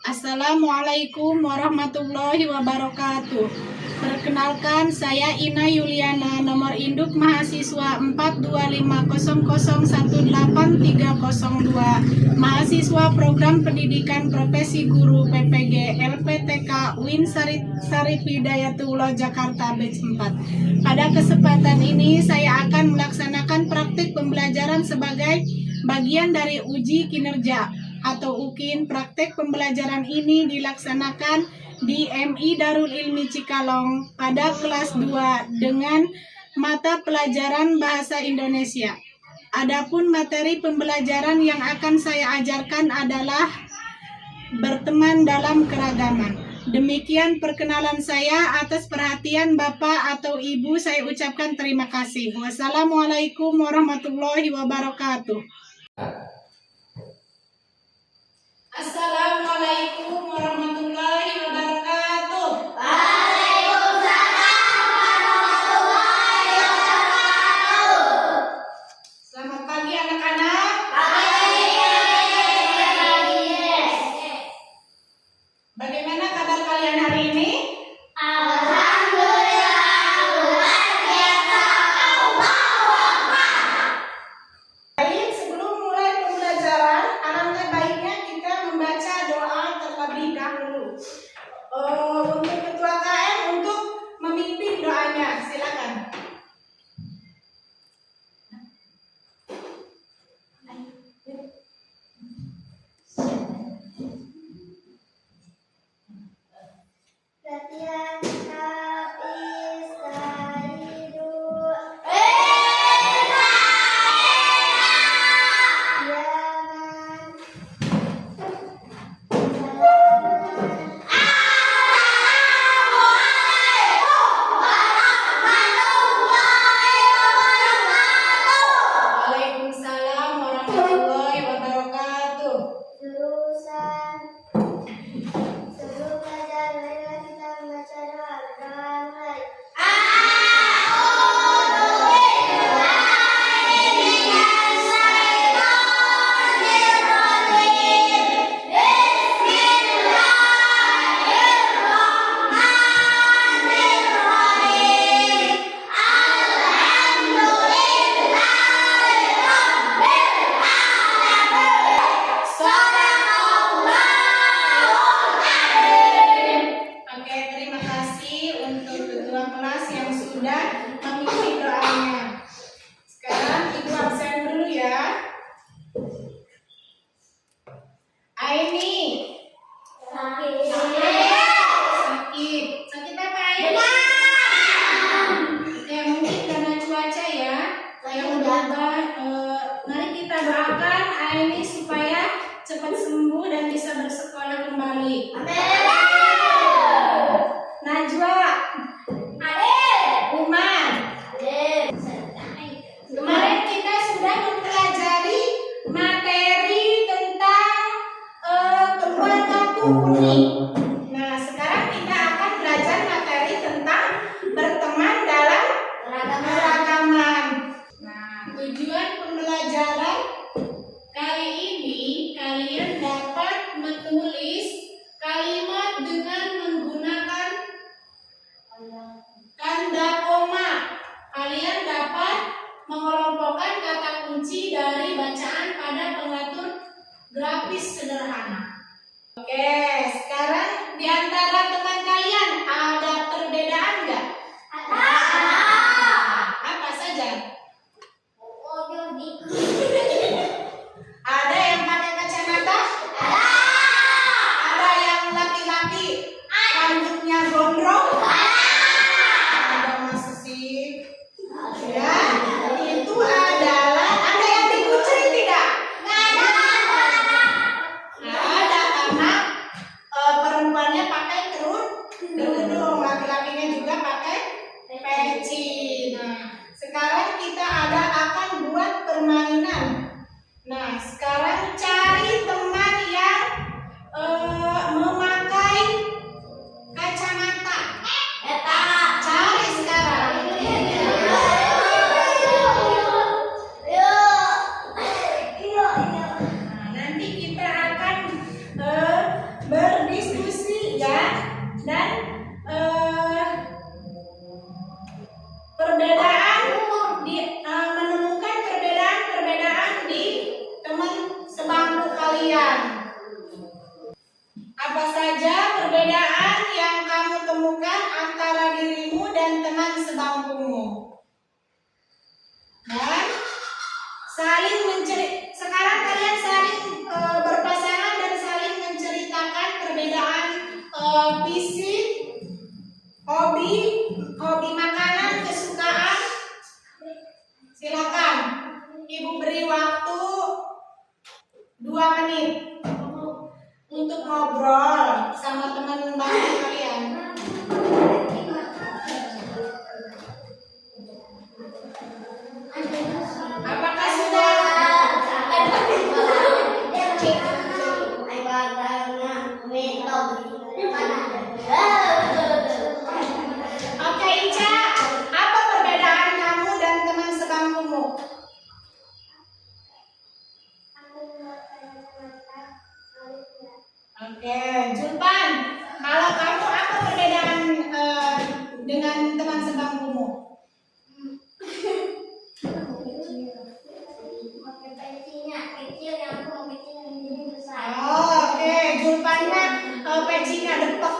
Assalamualaikum warahmatullahi wabarakatuh. Perkenalkan, saya Ina Yuliana, nomor induk mahasiswa 425018302, mahasiswa program pendidikan profesi guru PPG LPTK UIN Syarif Hidayatullah Jakarta batch 4. Pada kesempatan ini saya akan melaksanakan praktik pembelajaran sebagai bagian dari uji kinerja atau UKIN. Praktek pembelajaran ini dilaksanakan di MI Darul Ilmi Cikalong pada kelas 2 dengan mata pelajaran Bahasa Indonesia. Adapun materi pembelajaran yang akan saya ajarkan adalah berteman dalam keragaman. Demikian perkenalan saya. Atas perhatian Bapak atau Ibu saya ucapkan terima kasih. Wassalamualaikum warahmatullahi wabarakatuh. Assalamualaikum warahmatullahi wabarakatuh. Waalaikumsalam warahmatullahi wabarakatuh. Selamat pagi anak-anak. Pagi. Bagaimana kabar kalian hari ini? Alhamdulillah luar biasa. Baik, sebelum mulai pembelajaran, alangkah baiknya kita membaca doa terlebih dahulu. Untuk Ketua KM untuk memimpin doanya, silakan. Latihan Waalaikumsalam warahmatullahi wabarakatuh. jurusan. Sebelum belajar, marilah kita membaca doa. Mulai. Oke, terima kasih untuk ketua kelas yang sudah mengisi doanya. Sekarang Ibu absen dulu ya. Aini. Sakit. Sakit apa Aini? Ya mungkin karena cuaca ya. Yang berubah. Mari kita doakan Aini supaya cepat sembuh dan bisa bersekolah kembali. Najwa, Umar. Kemarin kita sudah mempelajari materi tentang keluar kartu kuning. Nah, sekarang kita akan belajar materi tentang berteman dalam keragaman. Nah, tujuan pembelajaran kali ini kalian dapat menulis kalimat dengan menggunakan tanda koma. Kalian dapat mengelompokkan kata kunci dari bacaan pada pengatur grafis sederhana. Oke, sekarang di antara teman kalian ada perbedaan nggak? Apa saja? Ada yang pakai kacamata? Ada yang laki-laki rambutnya gondrong? Ada masa sih? Ya, itu adalah ada yang dikucing tidak? Nggak ada karena perempuannya pakai kerudung, laki-lakinya juga pakai peci. Nah, sekarang kita akan buat permainan. Nah, sekarang cari teman yang memakai kacamata. Dan perbedaan menemukan perbedaan-perbedaan di teman sebangku kalian. Apa saja perbedaan yang kamu temukan antara dirimu dan teman sebangkumu? Dan sekarang kalian saling berpasangan dan saling menceritakan perbedaan fisik, hobi makanan, kesukaan. Silakan, Ibu beri waktu 2 menit untuk ngobrol sama teman baru kalian. Apakah sudah? Oke, Ica, apa perbedaan kamu dan teman sebangkumu? Oke, Julpan, kalau kamu apa perbedaan dengan teman sebangkumu? Oh, oke, Julpannya pecinya depek.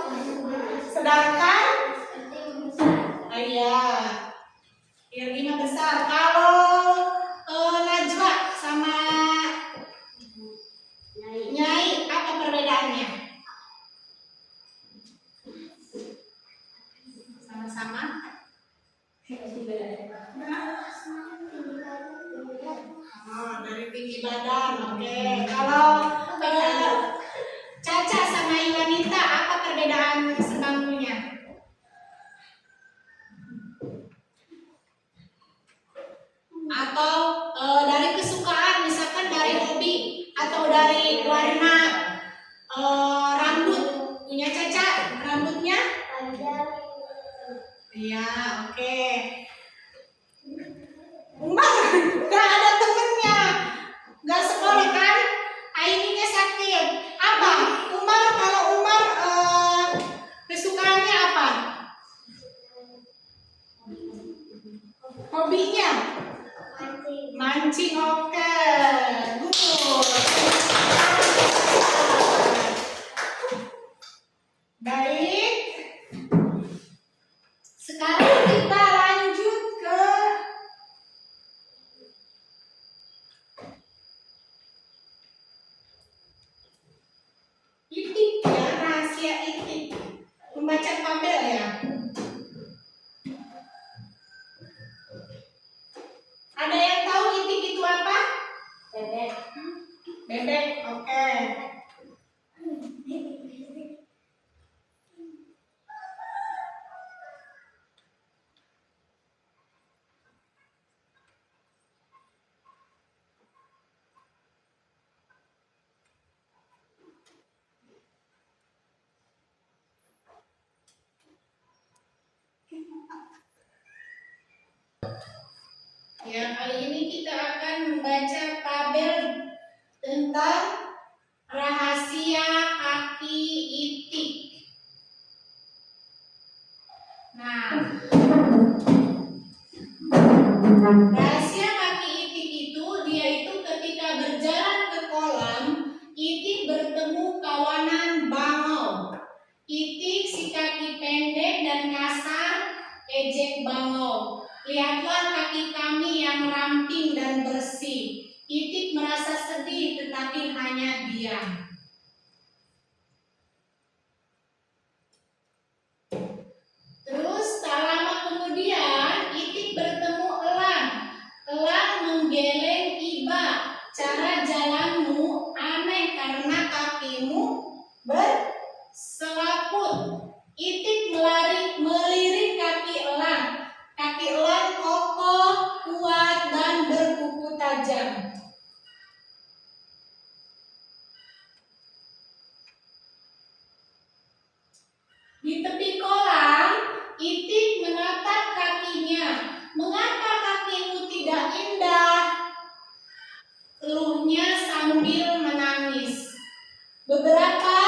Sedangkan iya, Irina besar. Kalau Najwa sama Nyai, apa perbedaannya? Sama-sama? Oh, dari tinggi badan. Oke. Kalau Caca sama Iwanita, apa perbedaan sebangkunya? Atau dari kesukaan, misalkan dari hobi atau dari warna rambut. Punya Caca rambutnya? Iya, oke. Umar nggak ada temennya, nggak sekolah kan? Aininya sakit. Apa? Kalau Umar kesukaannya apa? Hobinya? Mancing, oke. Good. Baik. Sekarang kita lanjut ke itik ya, rahasia itik. Membaca tabel ya. Ada yang tahu itik itu apa? Bebek. Bebek, oke. Ya, kali ini kita akan membaca tabel tentang rahasia kaki itik. Nah, rahasia kaki itik itu, dia itu ketika berjalan ke kolam, itik bertemu kawanan bangau. Itik si kaki pendek dan kasar, ejek bangau. Lihatlah kaki kami yang ramping dan bersih. Itik merasa sedih tetapi hanya diam. Terus tak lama kemudian Itik bertemu elang. Elang menggeleng iba. Cara jalanmu aneh karena kakimu berselaput. Itik melirik kaki elang. Kaki elang kokoh, kuat, dan berkuku tajam. Di tepi kolam, Itik menatap kakinya. Mengapa kakimu tidak indah? Keluhnya sambil menangis. Beberapa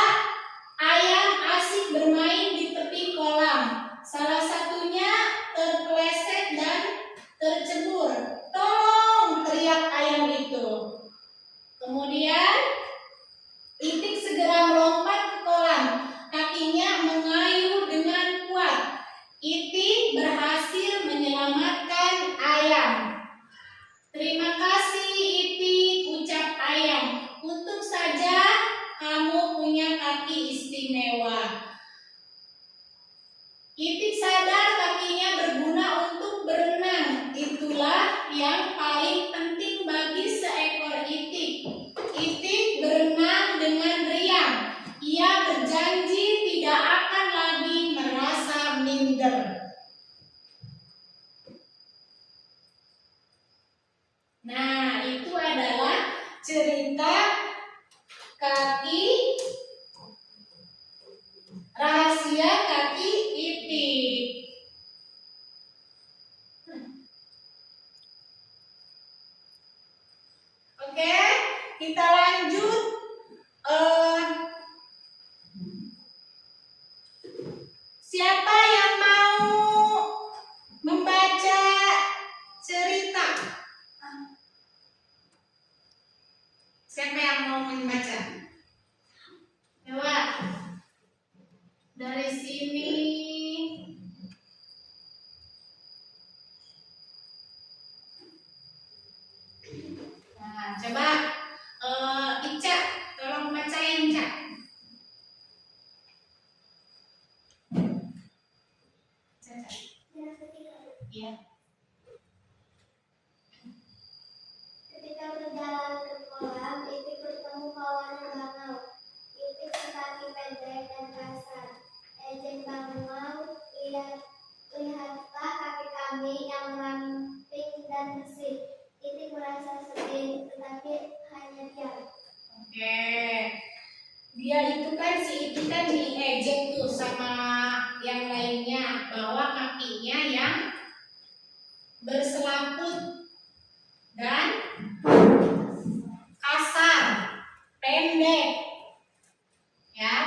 Rahasia kaki itik. Oke, kita lanjut. Siapa yang mau membaca cerita? Siapa yang mau membaca? Coba dari sini. Nah, coba Ica, tolong bacain Ica. Iya. Ketika berjalan ke kolam, Itik bertemu kawannya Bangau. Itik sekaki pendek dan kasar. Ejeng Bangau, lihatlah kaki kami yang ramping dan bersih. Itik merasa sedih, tetapi hanya diam. Oke. Dia itu kan si itu kan diejek tuh sama yang lainnya bahwa kakinya yang berselaput dan kasar, pendek. Ya.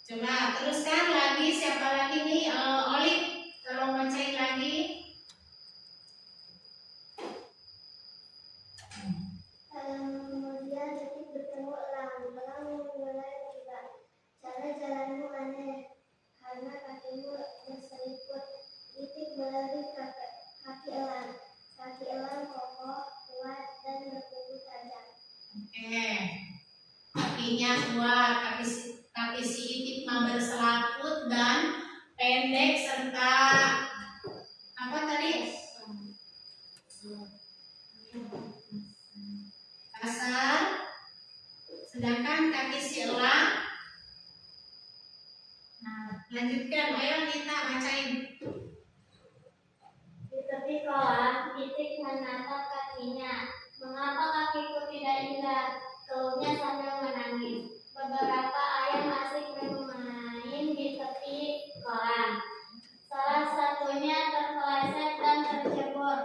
Coba teruskan lagi, siapa lagi nih? Olip, tolong bacain lagi. Kemudian Itik bertemu Elang. Elang mulai berkata, cara jalanmu aneh, karena kakimu berseliput. Itik berlari ke kaki Elang. Kaki Elang kokoh, kuat, dan berkuku tajam. Oke. Kakinya kuat, kaki si itik mah berselaput dan pendek serta apa tadi? Kasar. Sedangkan kaki si elang. Nah, lanjutkan, ayo kita bacain. Di tepi kolam, Itik menatap kakinya. Mengapa kakiku tidak indah? Keluhnya sambil menangis. Beberapa ayam asik bermain di tepi kolam. Salah satunya terpeleset dan tercebur.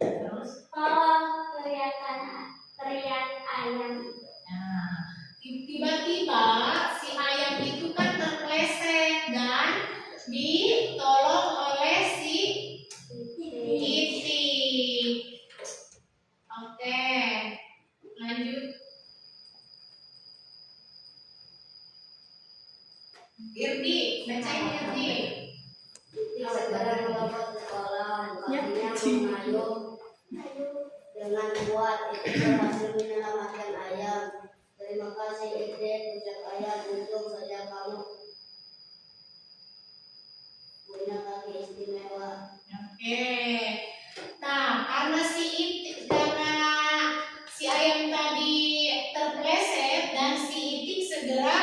Terus, Tolong, teriak ayam. nah, tiba-tiba si ayam itu kan terpleset dan ditolong oleh si itik. Oke, lanjut. Irdi, bacain Irdi. Itik segera melompat ke kolam, kakinya mengayun dengan kuat. Itik berhasil menyelamatkan ayam. Terima kasih Itik, ucap ayam. Untung saja kamu punya kaki istimewa. Oke. Nah, karena si ayam tadi terpleset dan si itik segera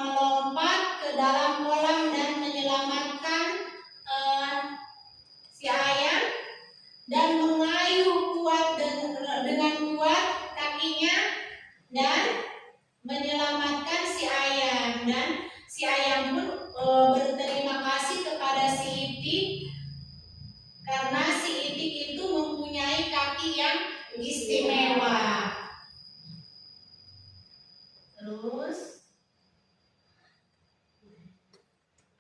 melompat ke dalam kolam dan menyelamatkan si ayam dan mengayuh dengan kuat kakinya dan menyelamatkan si ayam, dan si ayam pun berterima kasih kepada si itik karena si itik itu mempunyai kaki yang istimewa. Terus,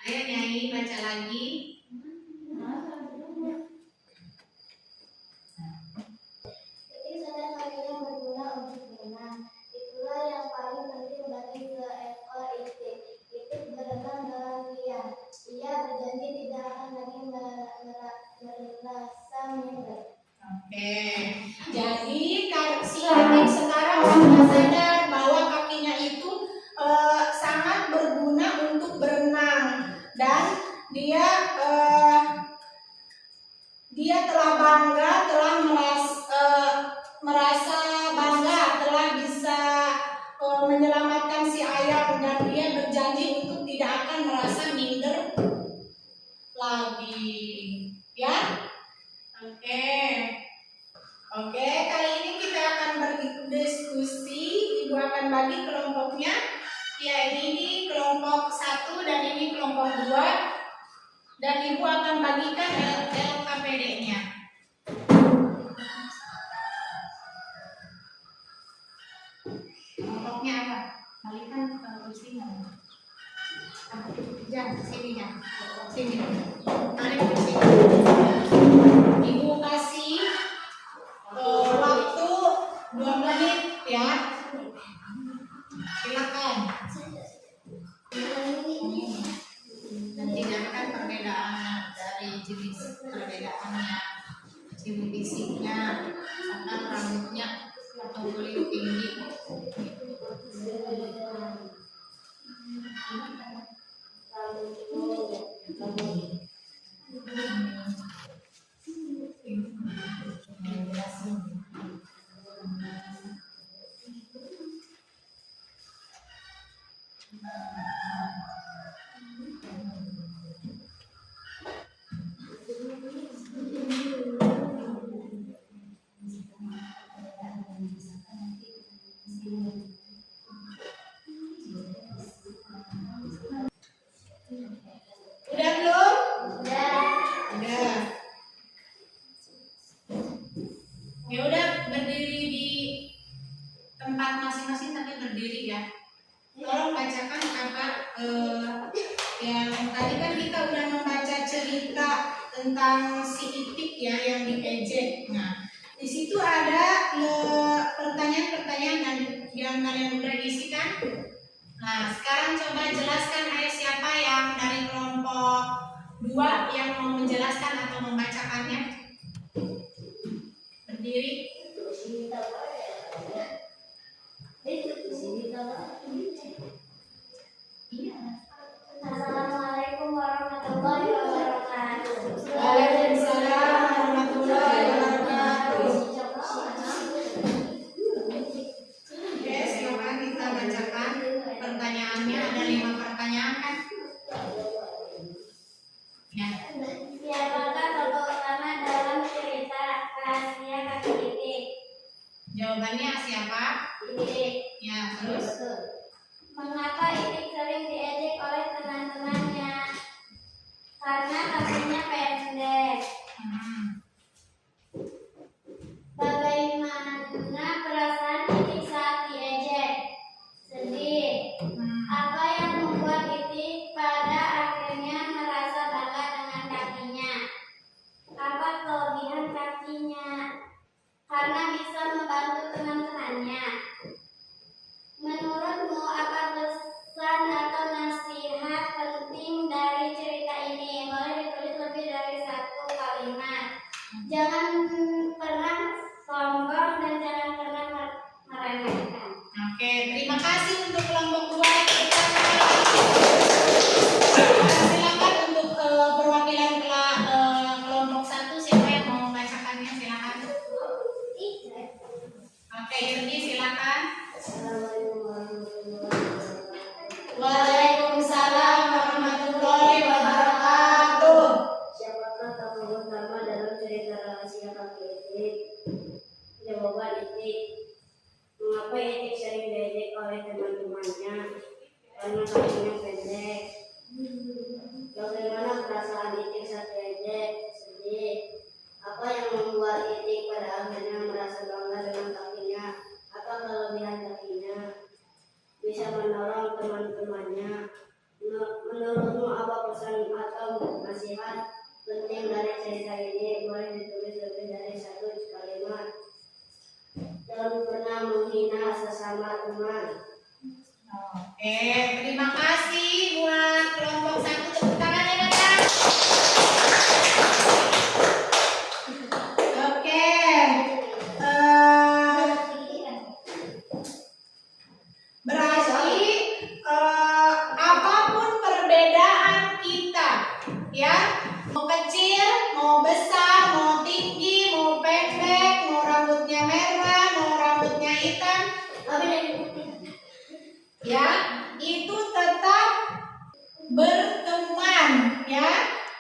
ayo Nyai baca lagi. Itik sadar kakinya berguna untuk berenang. Itulah yang paling penting bagi seekor itik. Itik berenang dalam diam. Ia berjanji tidak akan lagi merasa minder. Oke, jadi si itik sekarang sudah sadar bahwa kakinya itu sangat berguna untuk berenang dan dia telah bangga, telah merasa bangga telah bisa menyelamatkan si ayam, dan dia berjanji untuk tidak akan merasa minder lagi. Ya? Oke, kali ini kita akan berdiskusi. Ibu akan bagi kelompoknya, ya ini kelompok 1 dan ini kelompok 2, dan Ibu akan bagikan LKPD-nya. Kelompoknya apa? Balikan ke kursinya. Jangan, sini ya. Sini. Tarik kursi. Ibu kasih waktu 2 menit ya. Silakan. Nanti kan perbedaan dari jenis perbedaannya, ciri fisiknya, karena rambutnya atau kulit tinggi. Udah belum? Udah. Ya udah, berdiri di tempat masing-masing tapi berdiri ya. Tolong bacakan apa yang tadi kan kita udah membaca cerita tentang si Itik ya yang diejek. Nah, di situ ada pertanyaan-pertanyaan yang kalian udah isikan. Nah, sekarang coba jelaskan siapa yang dari kelompok 2 yang mau menjelaskan atau membacakannya. Berdiri. Assalamualaikum warahmatullahi wabarakatuh. Waalaikumsalam warahmatullahi wabarakatuh. Oke, silakan kita bacakan pertanyaannya. Ada 5 pertanyaan kan? Ya. Siapakah tokoh utama dalam cerita Rahasia Kaki Itik? Jawabannya siapa? Itik. Ya, terus Mengapa Itik sering diejek oleh teman-temannya? Karena kakinya pendek. Bagaimana perasaan Itik saat diejek? Sedih. Apa yang membuat Itik pada akhirnya merasa bangga dengan kakinya? Apa kelebihan kakinya? Karena bisa membantu teman-temannya. Menurutmu apa pesan atau nasihat penting dari cerita ini? Boleh ditulis lebih dari 1 kalimat. Jangan pernah sombong dan jangan pernah meremehkan. oke, terima kasih untuk kelompok 2. Silakan untuk perwakilan kelompok 1, siapa yang mau membacakannya? Silakan. Oke, Irdi silakan. Waalaikumsalam warahmatullahi wabarakatuh. Siapakah tokoh utama dalam cerita Rahasia Kaki Itik? Jawaban Itik. Mengapa Itik sering diejek oleh teman-temannya? Karena kakinya pendek. Bagaimana perasaan Itik saat diejek? Sedih. Apa yang membuat Itik pada akhirnya merasa bangga dengan kakinya? Apa kelebihan kakinya? Bisa menolong teman-temannya. Menurutmu apa pesan atau nasihat penting dari cerita ini? Boleh ditulis lebih dari 1 kalimat. Jangan pernah menghina sesama teman. Oke, terima kasih buat kelompok 1. Tepuk tangan ya, Kakak. Oke. Berarti apapun perbedaan kita, ya, mau kecil, mau besar, mau tinggi, mau pendek, mau rambutnya merah, mau rambutnya hitam, ya, itu tetap berteman, ya,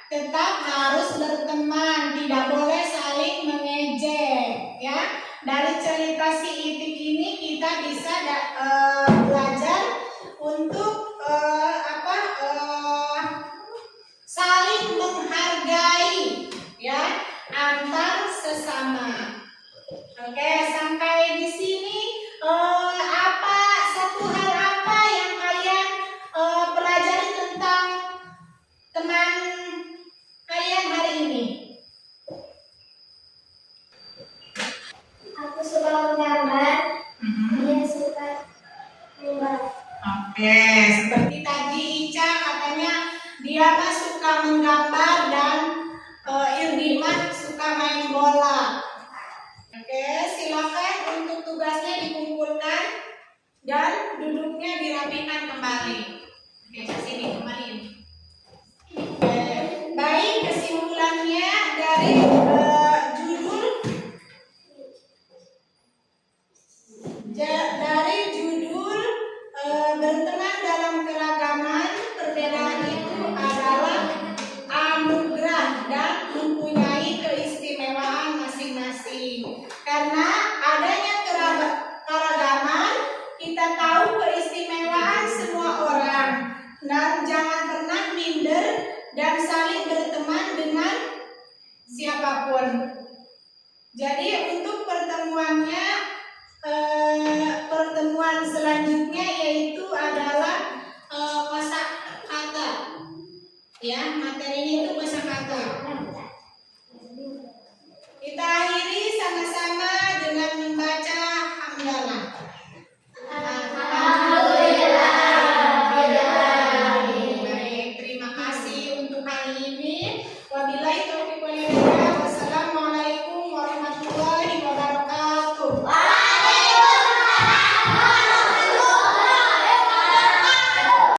tetap harus berteman, tidak boleh saling mengejek, ya. Dari cerita si Itik ini kita bisa Oke, seperti tadi Ica katanya dia mah suka menggambar dan Irdi mah suka main bola. Oke, silakan untuk tugasnya dikumpulkan dan duduknya dirapikan kembali. Oke, sini kembali.